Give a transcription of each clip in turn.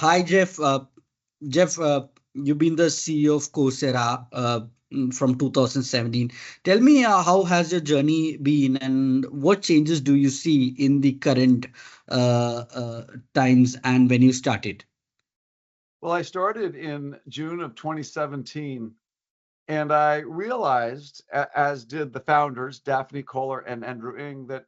Hi, Jeff. Jeff, you've been the CEO of Coursera from 2017. Tell me, how has your journey been, and what changes do you see in the current times and when you started? Well, I started in June of 2017, and I realized, as did the founders, Daphne Kohler and Andrew Ng, that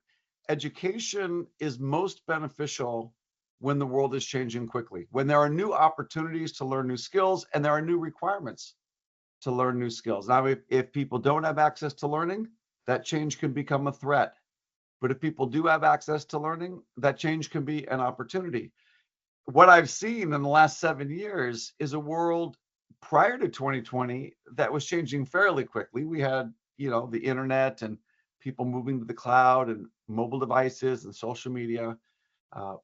education is most beneficial when the world is changing quickly, when there are new opportunities to learn new skills and there are new requirements to learn new skills. Now, if people don't have access to learning, that change can become a threat. But if people do have access to learning, that change can be an opportunity. What I've seen in the last 7 years is a world prior to 2020 that was changing fairly quickly. We had, the internet and people moving to the cloud and mobile devices and social media.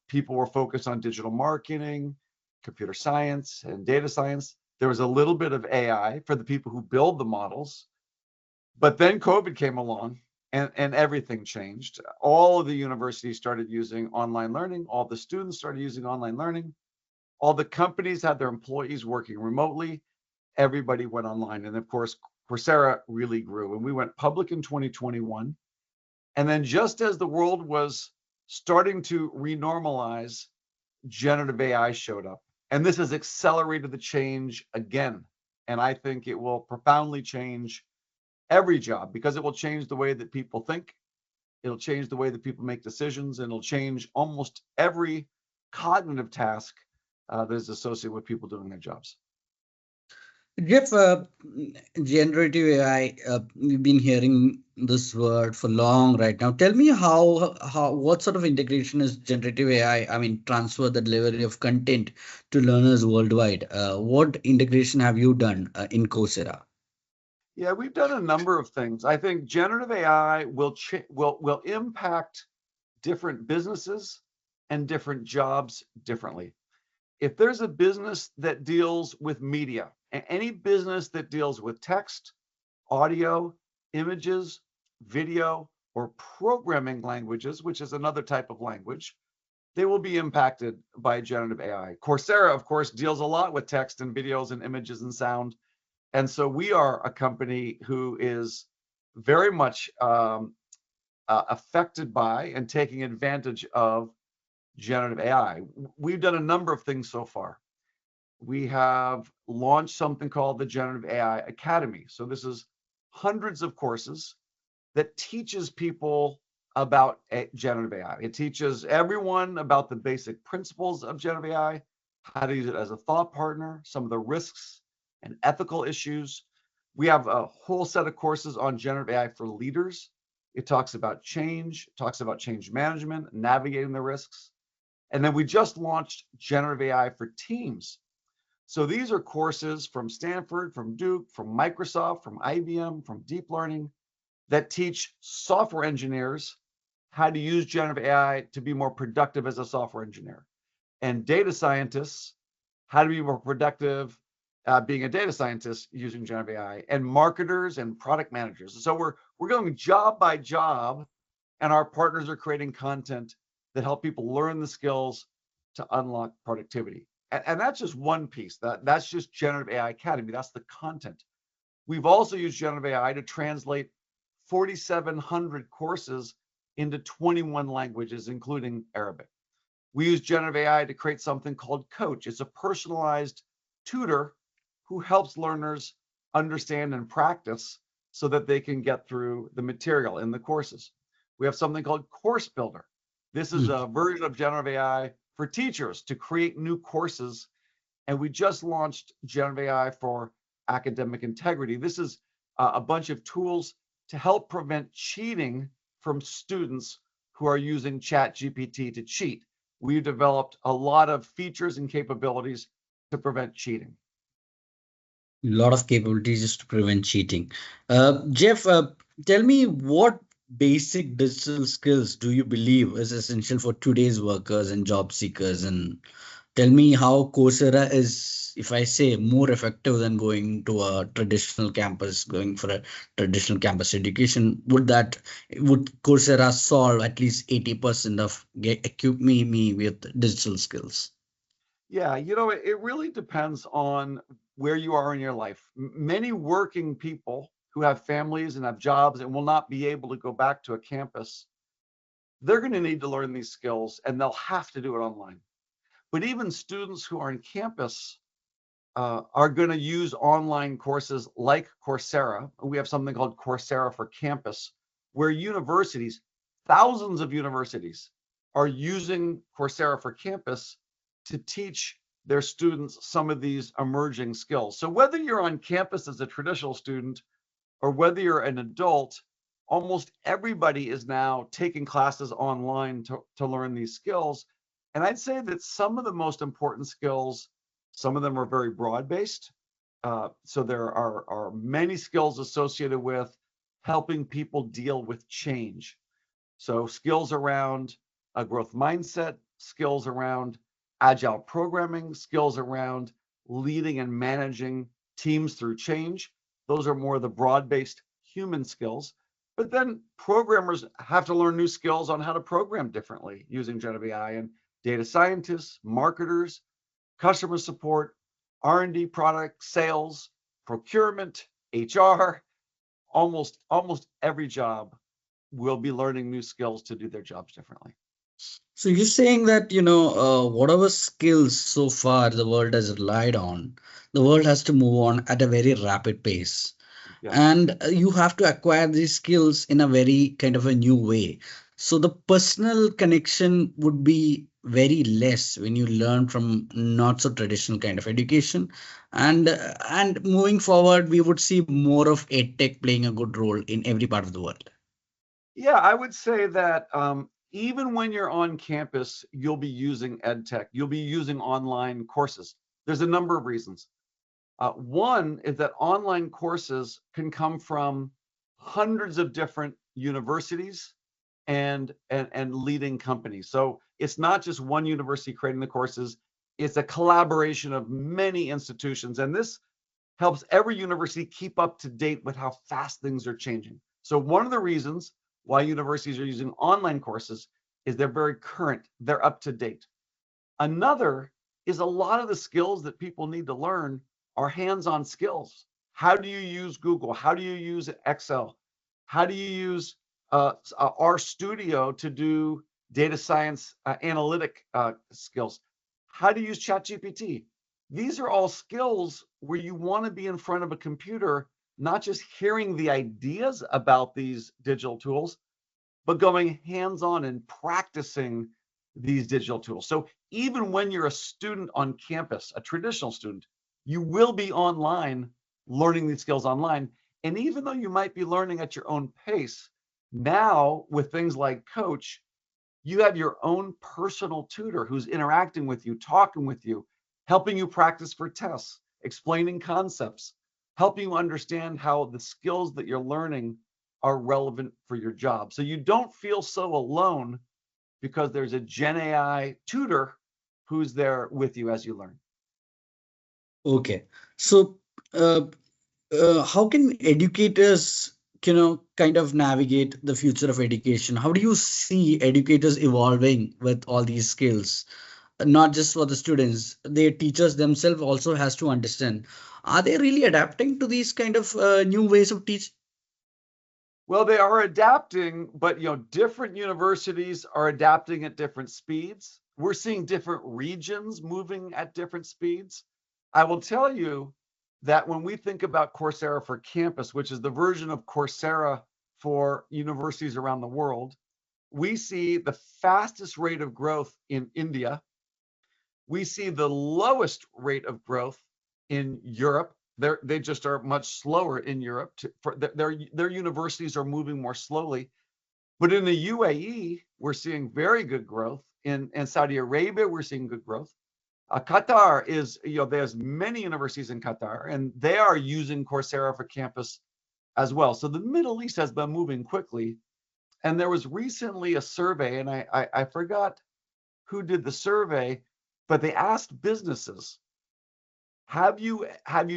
People were focused on digital marketing, computer science, and data science. There was a little bit of AI for the people who build the models. But then COVID came along and everything changed. All of the universities started using online learning. All the students started using online learning. All the companies had their employees working remotely. Everybody went online. And of course, Coursera really grew. And we went public in 2021. And then just as the world was starting to renormalize, generative AI showed up. And this has accelerated the change again. And I think it will profoundly change every job because it will change the way that people think. It'll change the way that people make decisions, and it'll change almost every cognitive task that is associated with people doing their jobs. Jeff, generative AI, we've been hearing this word for long right now. Tell me what sort of integration is generative AI? I mean, transfer the delivery of content to learners worldwide. What integration have you done in Coursera? Yeah, we've done a number of things. I think generative AI will impact different businesses and different jobs differently. If there's a business that deals with media, any business that deals with text, audio, images, video, or programming languages, which is another type of language, they will be impacted by generative AI. Coursera, of course, deals a lot with text and videos and images and sound. And so we are a company who is very much affected by and taking advantage of generative AI. We've done a number of things so far. We have launched something called the Generative AI Academy. So this is hundreds of courses that teaches people about generative AI. It teaches everyone about the basic principles of generative AI, how to use it as a thought partner, some of the risks and ethical issues. We have a whole set of courses on generative AI for leaders. It talks about change, talks about change management, navigating the risks. And then we just launched generative AI for teams. So these are courses from Stanford, from Duke, from Microsoft, from IBM, from deep learning that teach software engineers how to use generative AI to be more productive as a software engineer, and data scientists how to be more productive being a data scientist using generative AI, and marketers and product managers. So we're going job by job, and our partners are creating content that help people learn the skills to unlock productivity. And that's just one piece. That's just Generative AI Academy. That's the content. We've also used generative AI to translate 4,700 courses into 21 languages, including Arabic. We use generative AI to create something called Coach. It's a personalized tutor who helps learners understand and practice so that they can get through the material in the courses. We have something called Course Builder. This is a version of generative AI for teachers to create new courses. And we just launched generative AI for academic integrity. This is a bunch of tools to help prevent cheating from students who are using ChatGPT to cheat. We've developed a lot of features and capabilities to prevent cheating. A lot of capabilities just to prevent cheating. Jeff, tell me, what basic digital skills do you believe is essential for today's workers and job seekers? And tell me how Coursera is, if I say, more effective than going to a traditional campus, going for a traditional campus education. Would Coursera solve at least 80% of equip me with digital skills? Yeah, it really depends on where you are in your life. Many working people who have families and have jobs and will not be able to go back to a campus, they're going to need to learn these skills and they'll have to do it online. But even students who are on campus are going to use online courses like Coursera. We have something called Coursera for Campus, where universities, thousands of universities, are using Coursera for Campus to teach their students some of these emerging skills. So whether you're on campus as a traditional student or whether you're an adult, almost everybody is now taking classes online to learn these skills. And I'd say that some of the most important skills, some of them are very broad based. So there are many skills associated with helping people deal with change. So skills around a growth mindset, skills around agile programming, skills around leading and managing teams through change. Those are more the broad-based human skills. But then programmers have to learn new skills on how to program differently using generative AI, and data scientists, marketers, customer support, R&D, product sales, procurement, HR, almost every job will be learning new skills to do their jobs differently. So you're saying that, whatever skills so far the world has relied on, the world has to move on at a very rapid pace. Yes. And you have to acquire these skills in a very kind of a new way. So the personal connection would be very less when you learn from not so traditional kind of education. And moving forward, we would see more of edtech playing a good role in every part of the world. Yeah, I would say that even when you're on campus, you'll be using edtech. You'll be using online courses. There's a number of reasons. One is that online courses can come from hundreds of different universities and leading companies. So it's not just one university creating the courses, it's a collaboration of many institutions. And this helps every university keep up to date with how fast things are changing. So one of the reasons why universities are using online courses is they're very current, they're up to date. Another is a lot of the skills that people need to learn are hands-on skills. How do you use Google? How do you use Excel? How do you use R Studio to do data science analytic skills? How do you use ChatGPT? These are all skills where you want to be in front of a computer, not just hearing the ideas about these digital tools, but going hands-on and practicing these digital tools. So even when you're a student on campus, a traditional student, you will be online learning these skills online. And even though you might be learning at your own pace, now with things like Coach, you have your own personal tutor who's interacting with you, talking with you, helping you practice for tests, explaining concepts, helping you understand how the skills that you're learning are relevant for your job. So you don't feel so alone because there's a Gen AI tutor who's there with you as you learn. Okay. So, uh, how can educators, kind of navigate the future of education? How do you see educators evolving with all these skills? Not just for the students, the teachers themselves also has to understand. Are they really adapting to these kind of new ways of teaching? Well, they are adapting, but different universities are adapting at different speeds. We're seeing different regions moving at different speeds. I will tell you that when we think about Coursera for Campus, which is the version of Coursera for universities around the world, we see the fastest rate of growth in India. We see the lowest rate of growth in Europe. They just are much slower in Europe. Their universities are moving more slowly. But in the UAE, we're seeing very good growth. In Saudi Arabia, we're seeing good growth. Qatar is, there's many universities in Qatar, and they are using Coursera for Campus as well. So the Middle East has been moving quickly. And there was recently a survey, and I forgot who did the survey, but they asked businesses, have you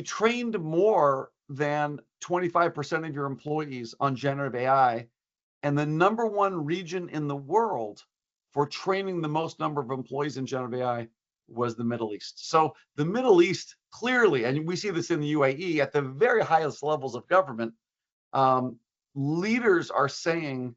trained more than 25% of your employees on generative AI? And the number one region in the world for training the most number of employees in generative AI was the Middle East. So the Middle East clearly, and we see this in the UAE at the very highest levels of government, um, leaders are saying,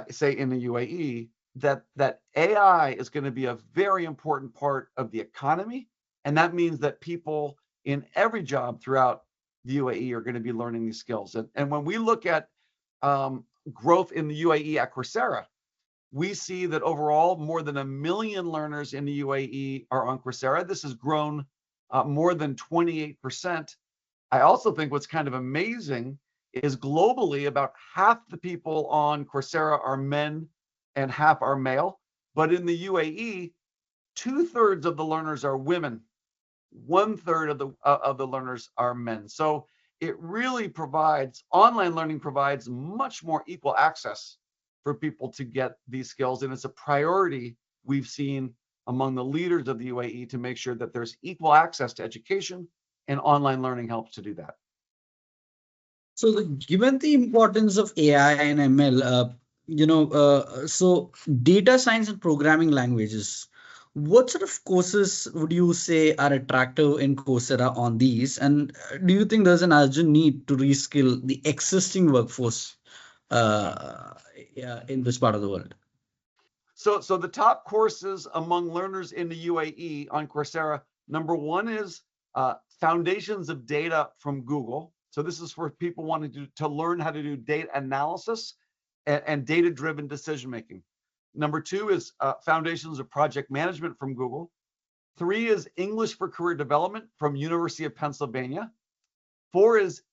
say in the UAE, that AI is going to be a very important part of the economy, and that means that people in every job throughout the UAE are going to be learning these skills. And when we look at growth in the UAE at Coursera, we see that overall more than 1 million learners in the UAE are on Coursera. This has grown more than 28%. I also think what's kind of amazing is globally about half the people on Coursera are men and half are male. But in the UAE, 2/3 of the learners are women, 1/3 of the learners are men. So it really provides, online learning provides much more equal access for people to get these skills. And it's a priority we've seen among the leaders of the UAE to make sure that there's equal access to education, and online learning helps to do that. So, given the importance of AI and ML, so data science and programming languages, what sort of courses would you say are attractive in Coursera on these? And do you think there's an urgent need to reskill the existing workforce yeah, in this part of the world? So the top courses among learners in the UAE on Coursera, number one is Foundations of Data from Google. So this is for people wanting to learn how to do data analysis and data-driven decision making. Number two is Foundations of Project Management from Google. Three is English for Career Development from University of Pennsylvania. Four is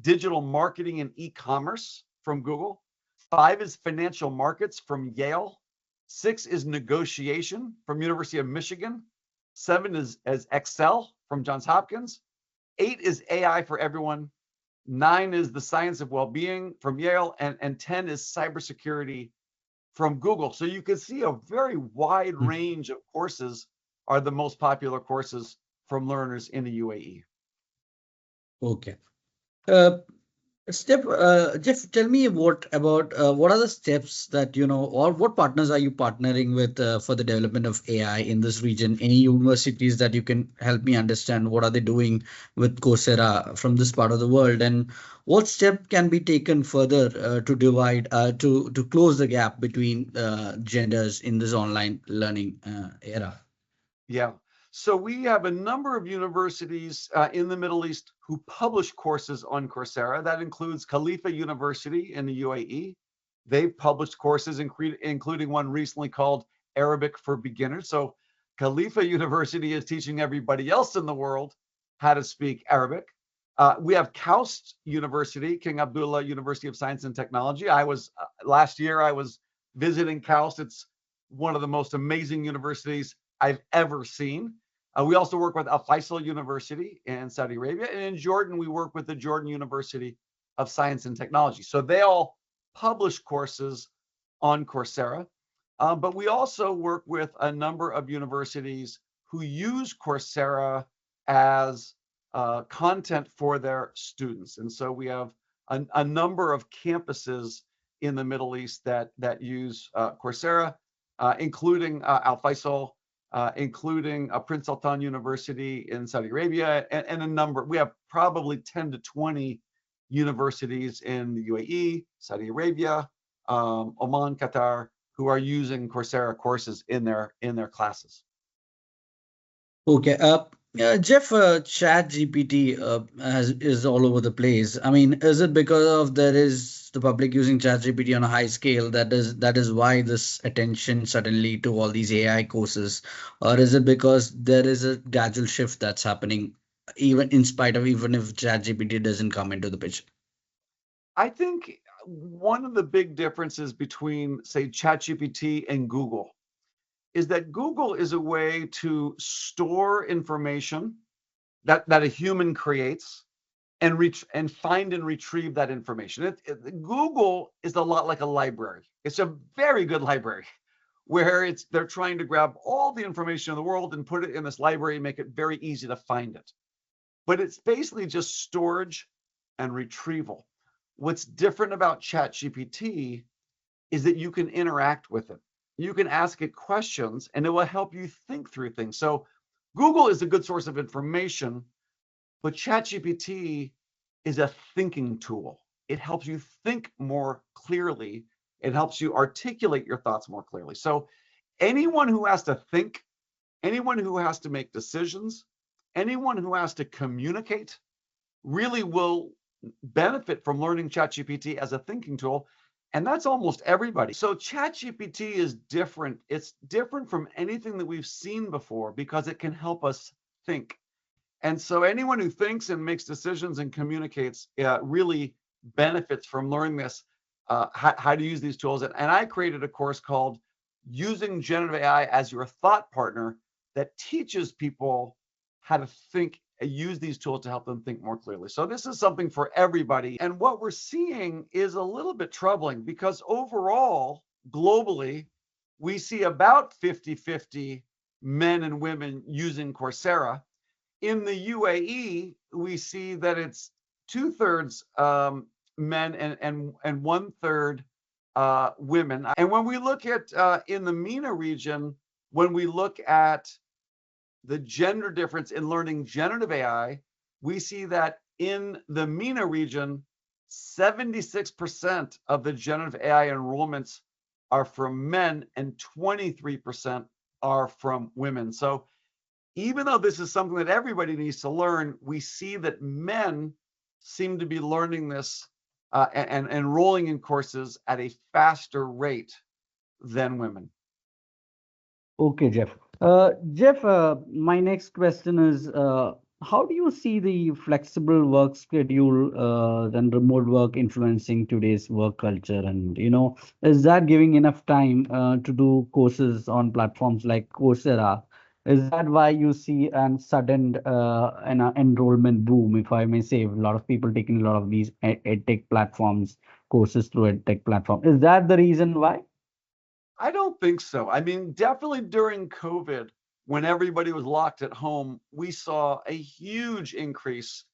Digital Marketing and E-commerce from Google. Five is Financial Markets from Yale. Six is Negotiation from University of Michigan. Seven is Excel from Johns Hopkins. Eight is AI for Everyone. Nine is The Science of Wellbeing from Yale. And 10 is Cybersecurity from Google. So you can see a very wide range of courses are the most popular courses from learners in the UAE. Okay. Uh, Jeff, tell me what are the steps that or what partners are you partnering with for the development of AI in this region? Any universities that you can help me understand what are they doing with Coursera from this part of the world, and what step can be taken further to divide to close the gap between genders in this online learning era? Yeah. So we have a number of universities in the Middle East who publish courses on Coursera. That includes Khalifa University in the UAE. They've published courses, including one recently called Arabic for Beginners. So Khalifa University is teaching everybody else in the world how to speak Arabic. We have KAUST University, King Abdullah University of Science and Technology. Last year I was visiting KAUST. It's one of the most amazing universities I've ever seen. We also work with Al Faisal University in Saudi Arabia. And in Jordan, we work with the Jordan University of Science and Technology. So they all publish courses on Coursera. But we also work with a number of universities who use Coursera as content for their students. And so we have a number of campuses in the Middle East that use Coursera, including Al Faisal, including Prince Sultan University in Saudi Arabia, and a number. We have probably 10 to 20 universities in the UAE, Saudi Arabia, Oman, Qatar, who are using Coursera courses in their classes. Okay. Jeff, ChatGPT is all over the place. I mean, is it because of there is the public using ChatGPT on a high scale that is why this attention suddenly to all these AI courses, or is it because there is a gradual shift that's happening, even in spite of even if ChatGPT doesn't come into the picture? I think one of the big differences between, say, ChatGPT and Google is that Google is a way to store information that a human creates and find and retrieve that information. Google is a lot like a library. It's a very good library where they're trying to grab all the information in the world and put it in this library and make it very easy to find it. But it's basically just storage and retrieval. What's different about ChatGPT is that you can interact with it. You can ask it questions and it will help you think through things. So Google is a good source of information, but ChatGPT is a thinking tool. It helps you think more clearly. It helps you articulate your thoughts more clearly. So anyone who has to think, anyone who has to make decisions, anyone who has to communicate really will benefit from learning ChatGPT as a thinking tool. And that's almost everybody. So ChatGPT is different. It's different from anything that we've seen before because it can help us think. And so anyone who thinks and makes decisions and communicates really benefits from learning this, how to use these tools. And I created a course called Using Generative AI as Your Thought Partner that teaches people how to think, use these tools to help them think more clearly. So this is something for everybody. And what we're seeing is a little bit troubling because overall, globally, we see about 50-50 men and women using Coursera. In the UAE, we see that it's 2/3 men and 1/3 women. And when we look at in the MENA region, when we look at the gender difference in learning generative AI, we see that in the MENA region, 76% of the generative AI enrollments are from men and 23% are from women. So even though this is something that everybody needs to learn, we see that men seem to be learning this and enrolling in courses at a faster rate than women. Okay, Jeff. Jeff, my next question is, how do you see the flexible work schedule and remote work influencing today's work culture? And, is that giving enough time to do courses on platforms like Coursera? Is that why you see an sudden enrollment boom, if I may say, a lot of people taking a lot of these edtech platforms, courses through edtech platform? Is that the reason why? I don't think so. I mean, definitely during COVID, when everybody was locked at home, we saw a huge increase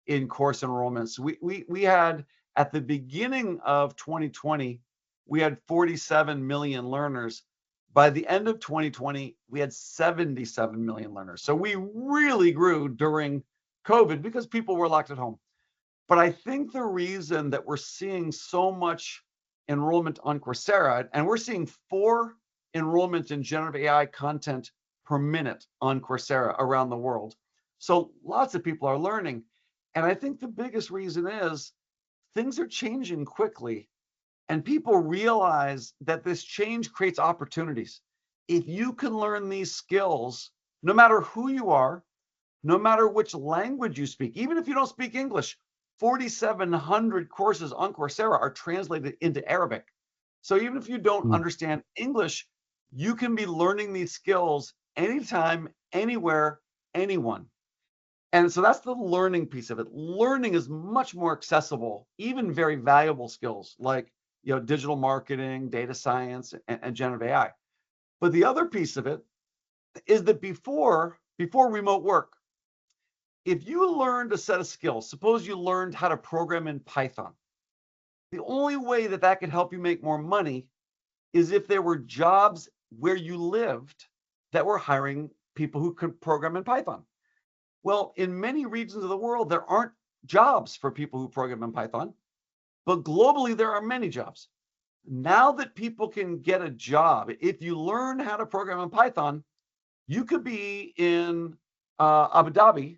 in course enrollments. We had at the beginning of 2020, we had 47 million learners. By the end of 2020, we had 77 million learners. So we really grew during COVID because people were locked at home. But I think the reason that we're seeing so much enrollment on Coursera, and we're seeing 4 enrollments in generative AI content per minute on Coursera around the world. So lots of people are learning. And I think the biggest reason is things are changing quickly, and people realize that this change creates opportunities. If you can learn these skills, no matter who you are, no matter which language you speak, even if you don't speak English, 4,700 courses on Coursera are translated into Arabic. So even if you don't understand English, you can be learning these skills anytime, anywhere, anyone. And so that's the learning piece of it. Learning is much more accessible, even very valuable skills like digital marketing, data science, and generative AI. But the other piece of it is that before remote work, if you learned a set of skills, suppose you learned how to program in Python, the only way that that could help you make more money is if there were jobs where you lived that were hiring people who could program in Python. Well, in many regions of the world, there aren't jobs for people who program in Python, but globally, there are many jobs. Now that people can get a job, if you learn how to program in Python, you could be in Abu Dhabi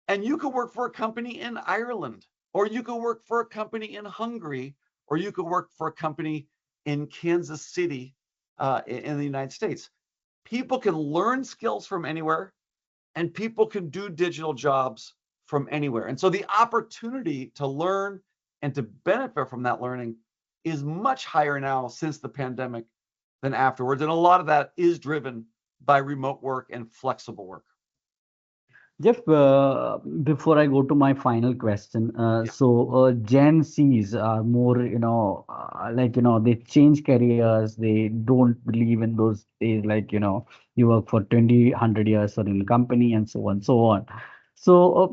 and you could work for a company in Ireland, or you could work for a company in Hungary, or you could work for a company in Kansas City in the United States. People can learn skills from anywhere, and people can do digital jobs from anywhere. And so the opportunity to learn and to benefit from that learning is much higher now since the pandemic than afterwards. And a lot of that is driven by remote work and flexible work. Jeff, before I go to my final question, Yeah. Gen Zs are more, they change careers. They don't believe in those days, you work for 20, 100 years or in a company and so on, so on. So,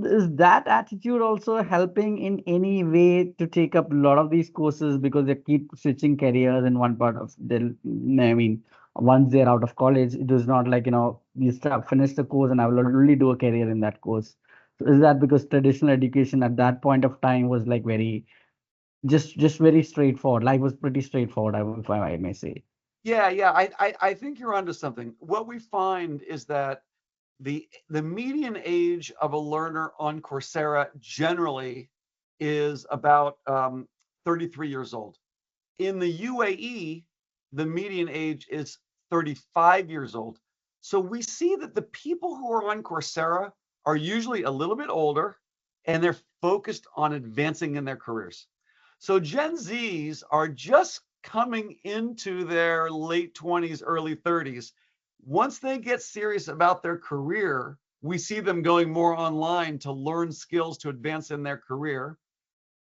is that attitude also helping in any way to take up a lot of these courses because they keep switching careers in one part of the, I mean, once they're out of college, it is not like, you start finish the course and I will only do a career in that course. So is that because traditional education at that point of time was like very, just very straightforward. Life was pretty straightforward, if I may say. Yeah. I think you're onto something. What we find is that the median age of a learner on Coursera generally is about 33 years old. In the UAE, the median age is 35 years old. So we see that the people who are on Coursera are usually a little bit older and they're focused on advancing in their careers. So Gen Zs are just coming into their late 20s, early 30s. Once they get serious about their career, we see them going more online to learn skills to advance in their career.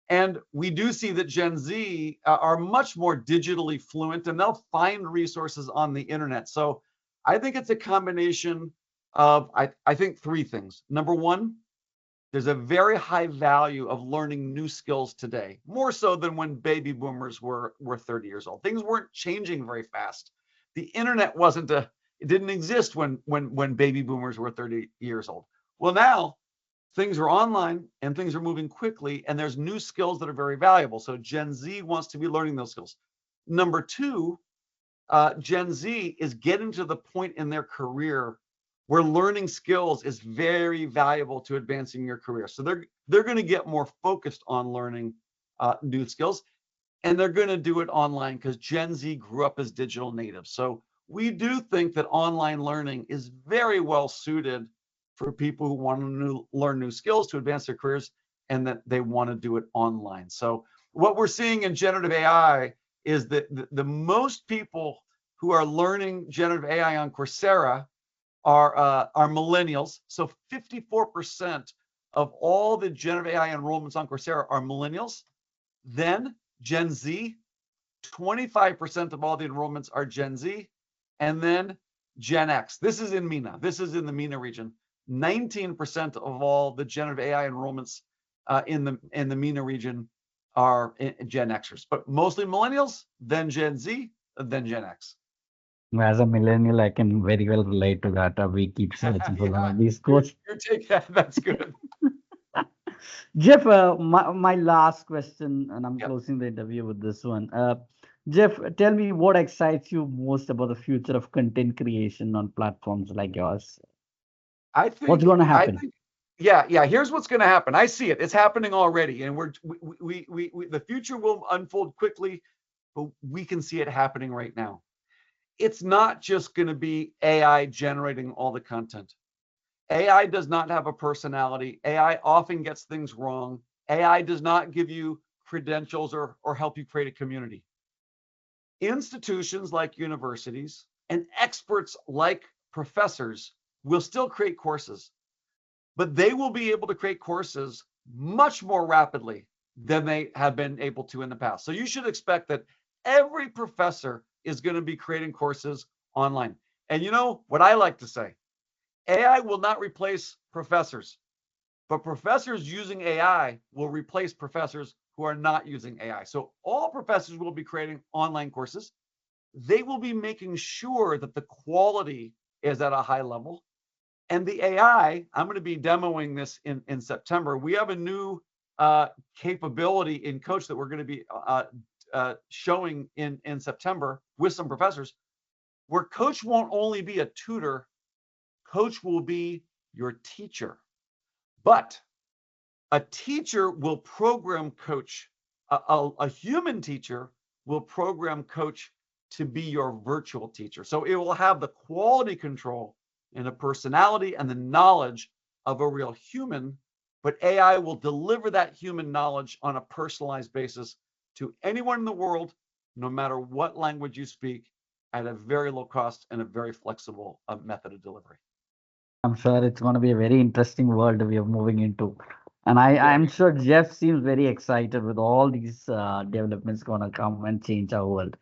And we do see that Gen Z are much more digitally fluent and they'll find resources on the internet. So I think it's a combination of, I think, three things. Number one, there's a very high value of learning new skills today, more so than when baby boomers were 30 years old. Things weren't changing very fast. The internet it didn't exist when baby boomers were 30 years old. Well, now things are online and things are moving quickly and there's new skills that are very valuable. So Gen Z wants to be learning those skills. Number two, Gen Z is getting to the point in their career where learning skills is very valuable to advancing your career. So they're going to get more focused on learning new skills, and they're going to do it online because Gen Z grew up as digital natives. So we do think that online learning is very well suited for people who want to learn new skills to advance their careers and that they want to do it online. So what we're seeing in generative AI is that most people who are learning generative AI on Coursera are millennials. So 54% of all the generative AI enrollments on Coursera are millennials. Then Gen Z, 25% of all the enrollments are Gen Z, and then Gen X. This is in MENA. This is in the MENA region. 19% of all the generative AI enrollments in the MENA region are Gen Xers, but mostly millennials, then Gen Z, then Gen X. As a millennial, I can very well relate to that. We keep searching for a lot Yeah, of these you're, courses. you're taking that's good. Jeff, my last question, and I'm Yep. closing the interview with this one. Jeff, tell me what excites you most about the future of content creation on platforms like yours? I What's think going to I happen? think yeah. Here's what's going to happen. I see it. It's happening already, and the future will unfold quickly, but we can see it happening right now. It's not just going to be AI generating all the content. AI does not have a personality. AI often gets things wrong. AI does not give you credentials or help you create a community. Institutions like universities and experts like professors will still create courses, but they will be able to create courses much more rapidly than they have been able to in the past. So you should expect that every professor is going to be creating courses online. And you know what I like to say? AI will not replace professors, but professors using AI will replace professors who are not using AI. So all professors will be creating online courses. They will be making sure that the quality is at a high level. And the AI, I'm going to be demoing this in September. We have a new capability in Coach that we're going to be showing in September with some professors, where Coach won't only be a tutor, Coach will be your teacher. But a teacher will program Coach. A human teacher will program Coach to be your virtual teacher. So it will have the quality control and the personality and the knowledge of a real human, but AI will deliver that human knowledge on a personalized basis to anyone in the world, no matter what language you speak, at a very low cost and a very flexible method of delivery. I'm sure it's going to be a very interesting world we are moving into. And Yeah, I'm sure Jeff seems very excited with all these developments going to come and change our world.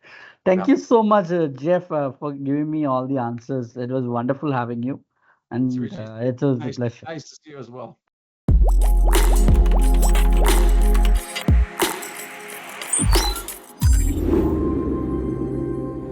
Thank yeah. you so much, Jeff, for giving me all the answers. It was wonderful having you. And Rishi. it was a Nice, pleasure. nice to see you as well.